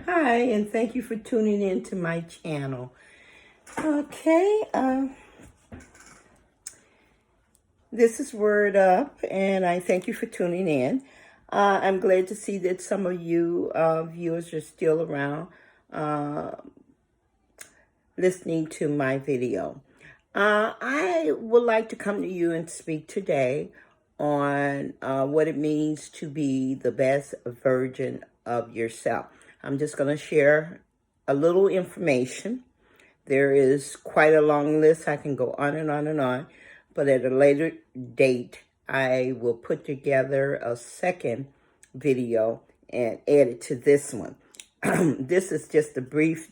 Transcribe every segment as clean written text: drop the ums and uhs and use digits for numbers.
Hi, and thank you for tuning in to my channel. Okay, this is Word Up, and I thank you for tuning in. I'm glad to see that some of you viewers are still around listening to my video. I would like to come to you and speak today on what it means to be the best version of yourself. I'm just going to share a little information. There is quite a long list. I can go on and on and on, but at a later date, I will put together a second video and add it to this one. This is just a brief,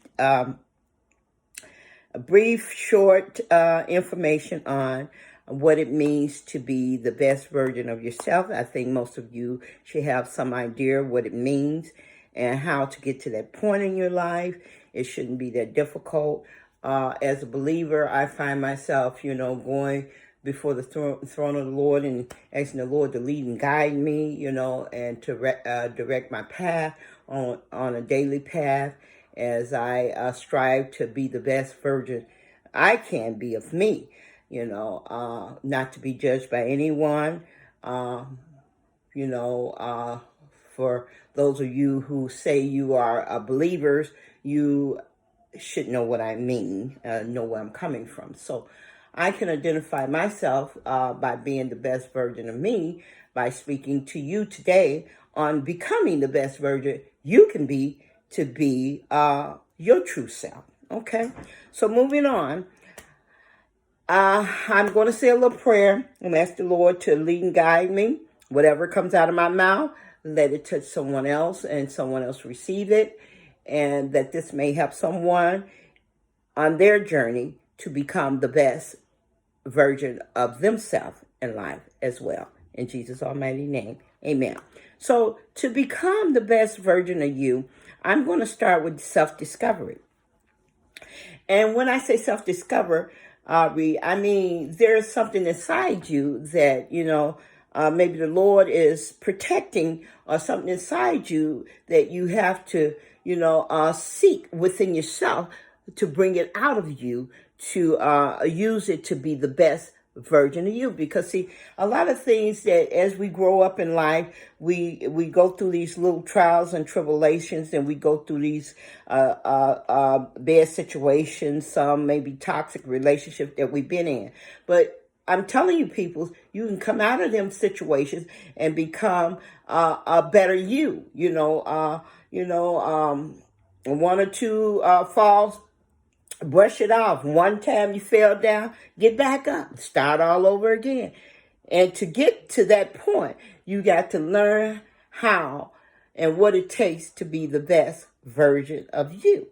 short information on what it means to be the best version of yourself. I think most of you should have some idea what it means and how to get to that point in your life. It shouldn't be that difficult. As a believer, I find myself, going before the throne of the Lord and asking the Lord to lead and guide me, and to direct my path on a daily path as I strive to be the best version I can be of me, not to be judged by anyone. For those of you who say you are believers, you should know what I mean, know where I'm coming from. So I can identify myself by being the best version of me by speaking to you today on becoming the best version you can be to be your true self. Okay, so moving on. I'm going to say a little prayer and ask the Lord to lead and guide me. Whatever comes out of my mouth, let it touch someone else and someone else receive it. And that this may help someone on their journey to become the best version of themselves in life as well. In Jesus' almighty name, amen. So to become the best version of you, I'm going to start with self-discovery. And when I say self-discover, I mean, there's something inside you that, maybe the Lord is protecting, or something inside you that you have to, seek within yourself to bring it out of you, to use it to be the best version of you. Because see, a lot of things that as we grow up in life, we go through these little trials and tribulations, and we go through these bad situations, some maybe toxic relationships that we've been in. But I'm telling you, people, you can come out of them situations and become a better you. One or two falls, brush it off. One time you fell down, get back up, start all over again. And to get to that point, you got to learn how and what it takes to be the best version of you.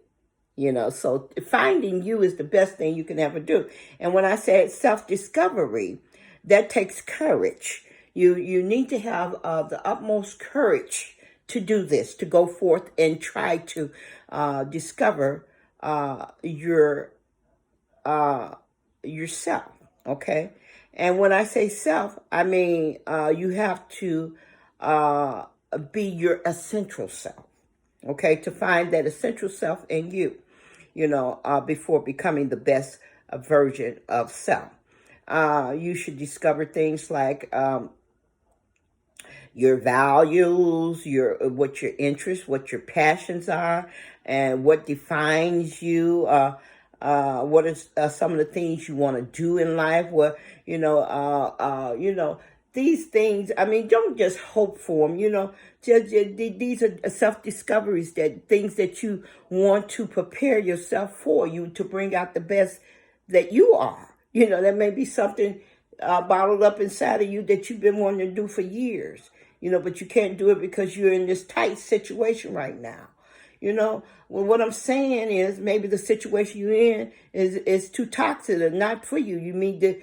So finding you is the best thing you can ever do. And when I said self-discovery, that takes courage. You need to have the utmost courage to do this, to go forth and try to discover yourself. Okay. And when I say self, I mean you have to be your essential self. Okay, to find that essential self in you, before becoming the best version of self. You should discover things like your values, what your interests, what your passions are, and what defines you. What is some of the things you want to do in life? What these things. I mean, don't just hope for them. These are self-discoveries, that things that you want to prepare yourself for, you to bring out the best that you are. There may be something bottled up inside of you that you've been wanting to do for years. But you can't do it because you're in this tight situation right now. Well, what I'm saying is maybe the situation you're in is too toxic or not for you. You need to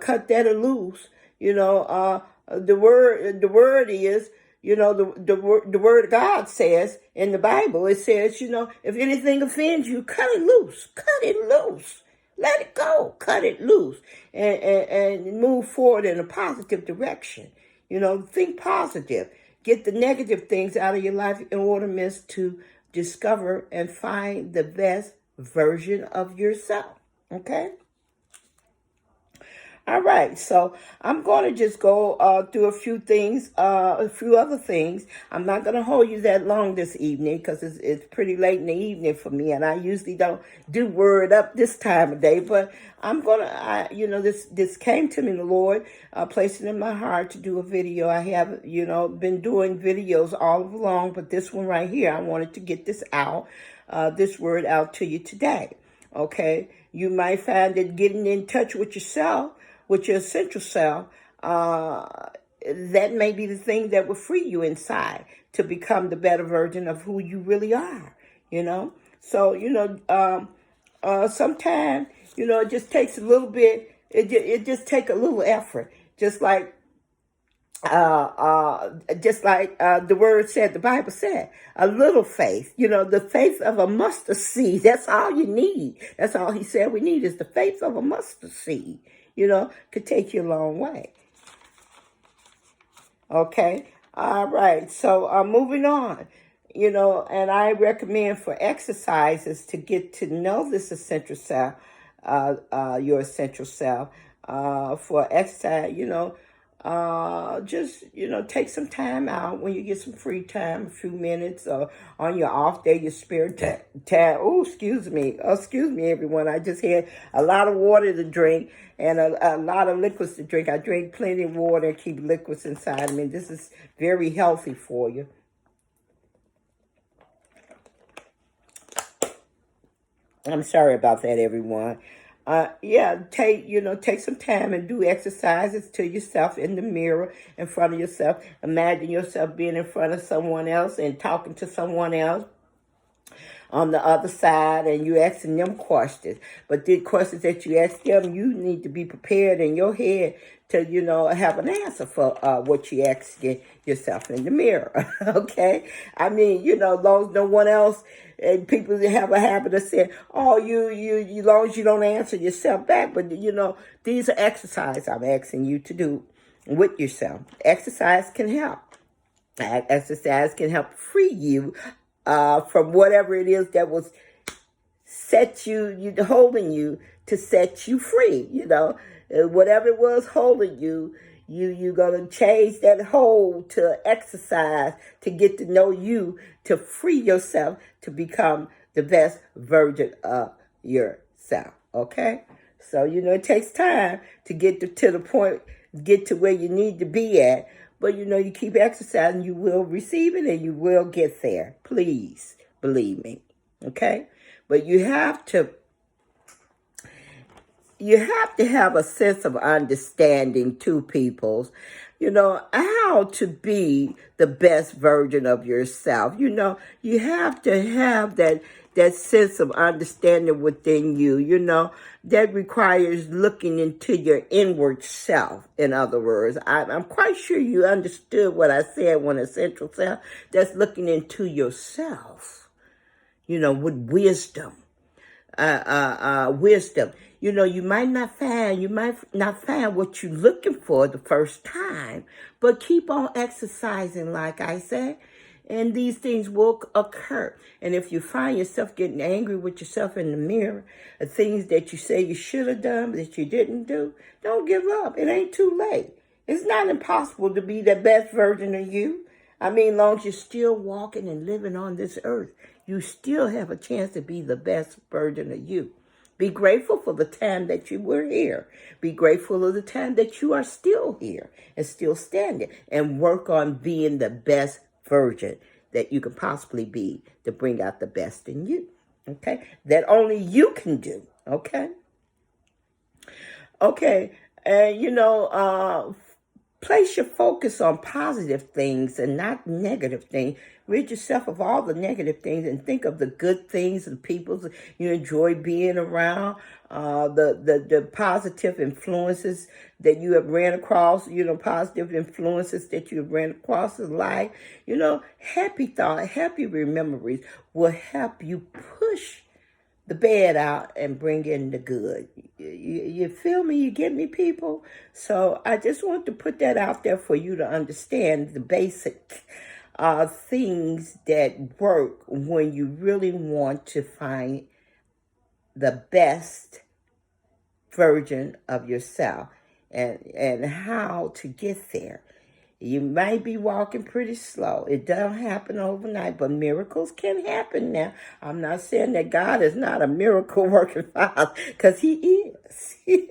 cut that or loose. The word is, the word of God says in the Bible, it says, if anything offends you, cut it loose. Cut it loose. Let it go. Cut it loose. And move forward in a positive direction. Think positive. Get the negative things out of your life in order, miss, to discover and find the best version of yourself. Okay? All right, so I'm going to just go through a few things, a few other things. I'm not going to hold you that long this evening because it's pretty late in the evening for me, and I usually don't do word up this time of day. But I'm going to, this came to me, the Lord placed it in my heart to do a video. I have, been doing videos all along, but this one right here, I wanted to get this out, this word out to you today. Okay, you might find that getting in touch with yourself, with your essential self, that may be the thing that will free you inside to become the better version of who you really are, So, sometimes, it just takes a little bit, it just takes a little effort, just like the word said, the Bible said, a little faith, the faith of a mustard seed. That's all you need. That's all he said we need is the faith of a mustard seed, could take you a long way. Okay. All right. So moving on, and I recommend for exercises to get to know this essential self, your essential self, for exercise, just, take some time out when you get some free time, a few minutes, or on your off day, your spare time. Oh, excuse me, everyone. I just had a lot of water to drink and a lot of liquids to drink. I drink plenty of water and keep liquids inside of me. This is very healthy for you. I'm sorry about that, everyone. Take some time and do exercises to yourself in the mirror in front of yourself. Imagine yourself being in front of someone else and talking to someone else on the other side, and you asking them questions. But the questions that you ask them, you need to be prepared in your head to, have an answer for what you ask yourself in the mirror. Okay? I mean, as long as no one else, and people have a habit of saying, oh, as long as you don't answer yourself back. But, these are exercises I'm asking you to do with yourself. Exercise can help. Exercise can help free you from whatever it is that was holding you to set you free. Whatever it was holding you, you're going to change that hold to exercise, to get to know you, to free yourself, to become the best version of yourself. Okay? So, it takes time to get to the point, get to where you need to be at. But, you keep exercising, you will receive it and you will get there. Please believe me. Okay? But you have to have a sense of understanding to people's, how to be the best version of yourself. You have to have that sense of understanding within you, that requires looking into your inward self. In other words, I'm quite sure you understood what I said when essential self, that's looking into yourself, with wisdom. Wisdom. You might not find what you're looking for the first time, but keep on exercising, like I said, and these things will occur. And if you find yourself getting angry with yourself in the mirror, the things that you say you should have done, that you didn't do, don't give up. It ain't too late. It's not impossible to be the best version of you. I mean, as long as you're still walking and living on this earth, you still have a chance to be the best version of you. Be grateful for the time that you were here. Be grateful of the time that you are still here and still standing. And work on being the best version that you can possibly be to bring out the best in you. Okay? That only you can do. Okay? Okay. And, place your focus on positive things and not negative things. Rid yourself of all the negative things and think of the good things and people you enjoy being around, the positive influences that you have ran across, positive influences that you have ran across in life. Happy thought, happy memories will help you push the bad out and bring in the good. You feel me? You get me, people? So I just want to put that out there for you to understand the basic things that work when you really want to find the best version of yourself, and how to get there. You might be walking pretty slow. It doesn't happen overnight, but miracles can happen now. I'm not saying that God is not a miracle working Father, because He is. He's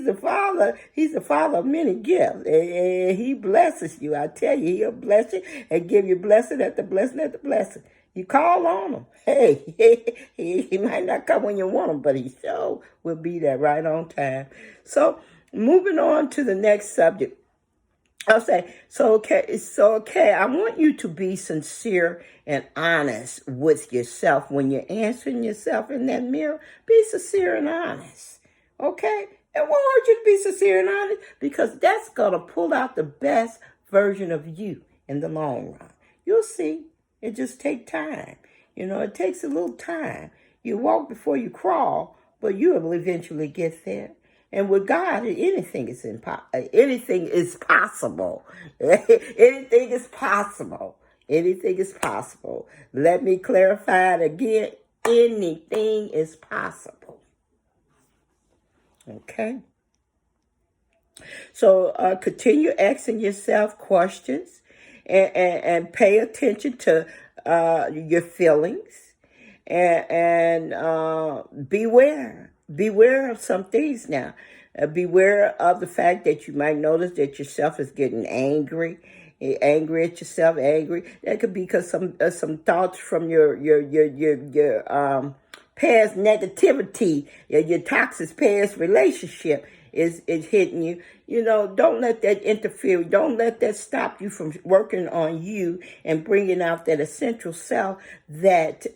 the Father. He's the Father of many gifts, and He blesses you. I tell you, He'll bless you and give you blessing after blessing after blessing. You call on Him. Hey, he might not come when you want Him, but He sure will be there right on time. So, moving on to the next subject. I'll say, okay. I want you to be sincere and honest with yourself when you're answering yourself in that mirror. Be sincere and honest, okay? It won't hurt you to be sincere and honest, because that's going to pull out the best version of you in the long run. You'll see. It just takes time. It takes a little time. You walk before you crawl, but you will eventually get there. And with God, anything is anything is possible. Anything is possible. Anything is possible. Let me clarify it again. Anything is possible. Okay? So continue asking yourself questions, and pay attention to your feelings, and beware. Beware of some things now. Beware of the fact that you might notice that yourself is getting angry at yourself, angry. That could be because some thoughts from your past negativity, your toxic past relationship is hitting you. Don't let that interfere. Don't let that stop you from working on you and bringing out that essential self that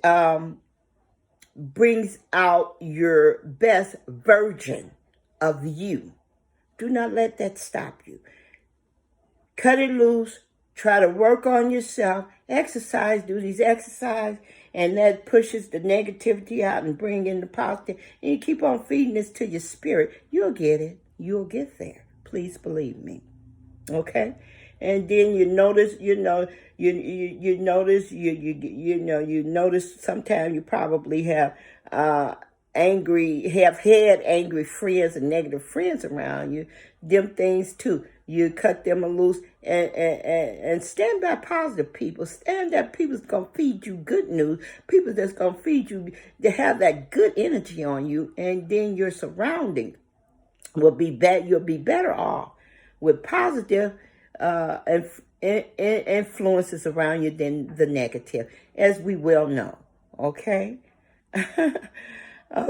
brings out your best version of you. Do not let that stop you. Cut it loose. Try to work on yourself. Exercise. Do these exercise, and that pushes the negativity out and bring in the positive. And you keep on feeding this to your spirit. You'll get it. You'll get there. Please believe me. Okay? And then you notice, you notice sometimes you probably have had angry friends and negative friends around you. Them things too. You cut them loose, and stand by positive people. Stand by people that's going to feed you good news. People that's going to feed you, to have that good energy on you. And then your surrounding will be better. You'll be better off with positive influences around you than the negative, as we well know. Okay?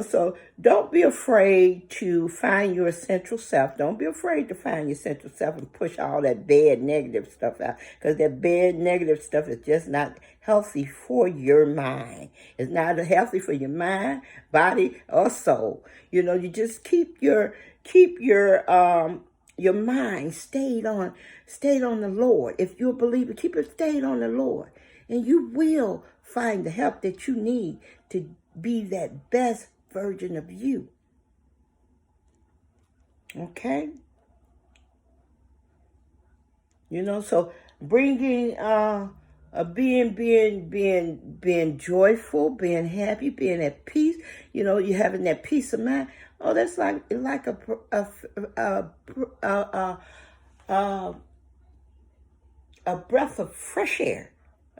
So don't be afraid to find your essential self. Don't be afraid to find your essential self and push all that bad negative stuff out, because that bad negative stuff is just not healthy for your mind. It's not healthy for your mind, body, or soul. You just keep your mind stayed on the Lord. If you're a believer, keep it stayed on the Lord, and you will find the help that you need to be that best version of you. Okay? So bringing being joyful, being happy, being at peace. You having that peace of mind. Oh, that's like a breath of fresh air.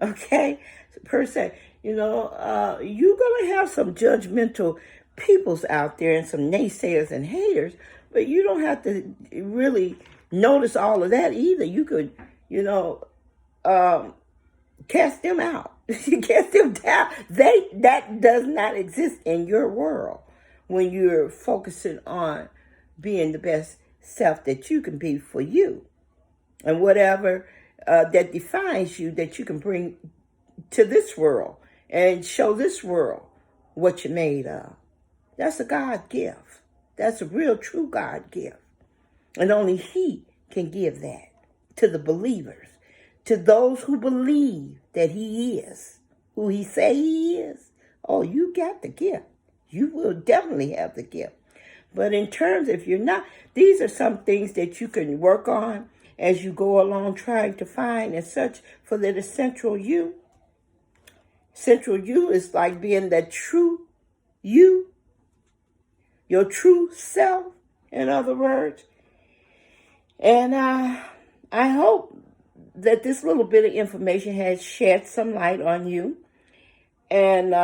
Okay, per se. You're gonna have some judgmental peoples out there and some naysayers and haters, but you don't have to really notice all of that either. You could, cast them out. Cast them down. That does not exist in your world when you're focusing on being the best self that you can be for you, and whatever that defines you, that you can bring to this world and show this world what you're made of. That's a God gift. That's a real, true God gift. And only He can give that to the believers, to those who believe that He is who He say He is. Oh, you got the gift. You will definitely have the gift. But in terms, if you're not, these are some things that you can work on as you go along trying to find and search for that essential you. Central you is like being that true you, your true self, in other words. And I hope that this little bit of information has shed some light on you. And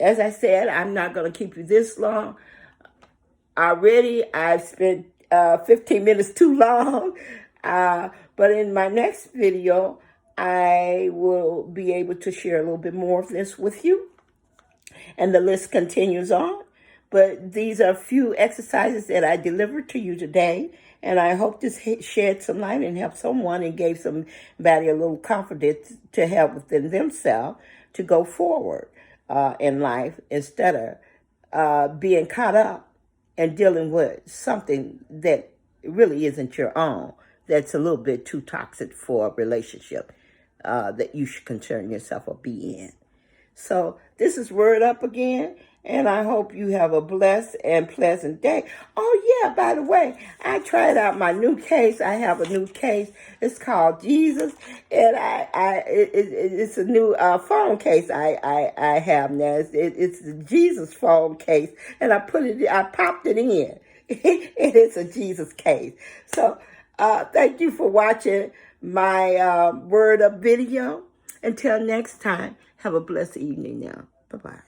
as I said, I'm not going to keep you this long. Already, I've spent 15 minutes too long. But in my next video, I will be able to share a little bit more of this with you. And the list continues on. But these are a few exercises that I delivered to you today. And I hope this shed some light and helped someone and gave somebody a little confidence to have within themselves to go forward in life instead of being caught up and dealing with something that really isn't your own, that's a little bit too toxic for a relationship that you should concern yourself or be in. So this is Word Up again, and I hope you have a blessed and pleasant day. Oh, yeah, by the way, I tried out my new case. I have a new case. It's called Jesus, and it's a new phone case I have now. It's the Jesus phone case, and I popped it in. And it's a Jesus case. So thank you for watching my Word Up video. Until next time, have a blessed evening now. Bye-bye.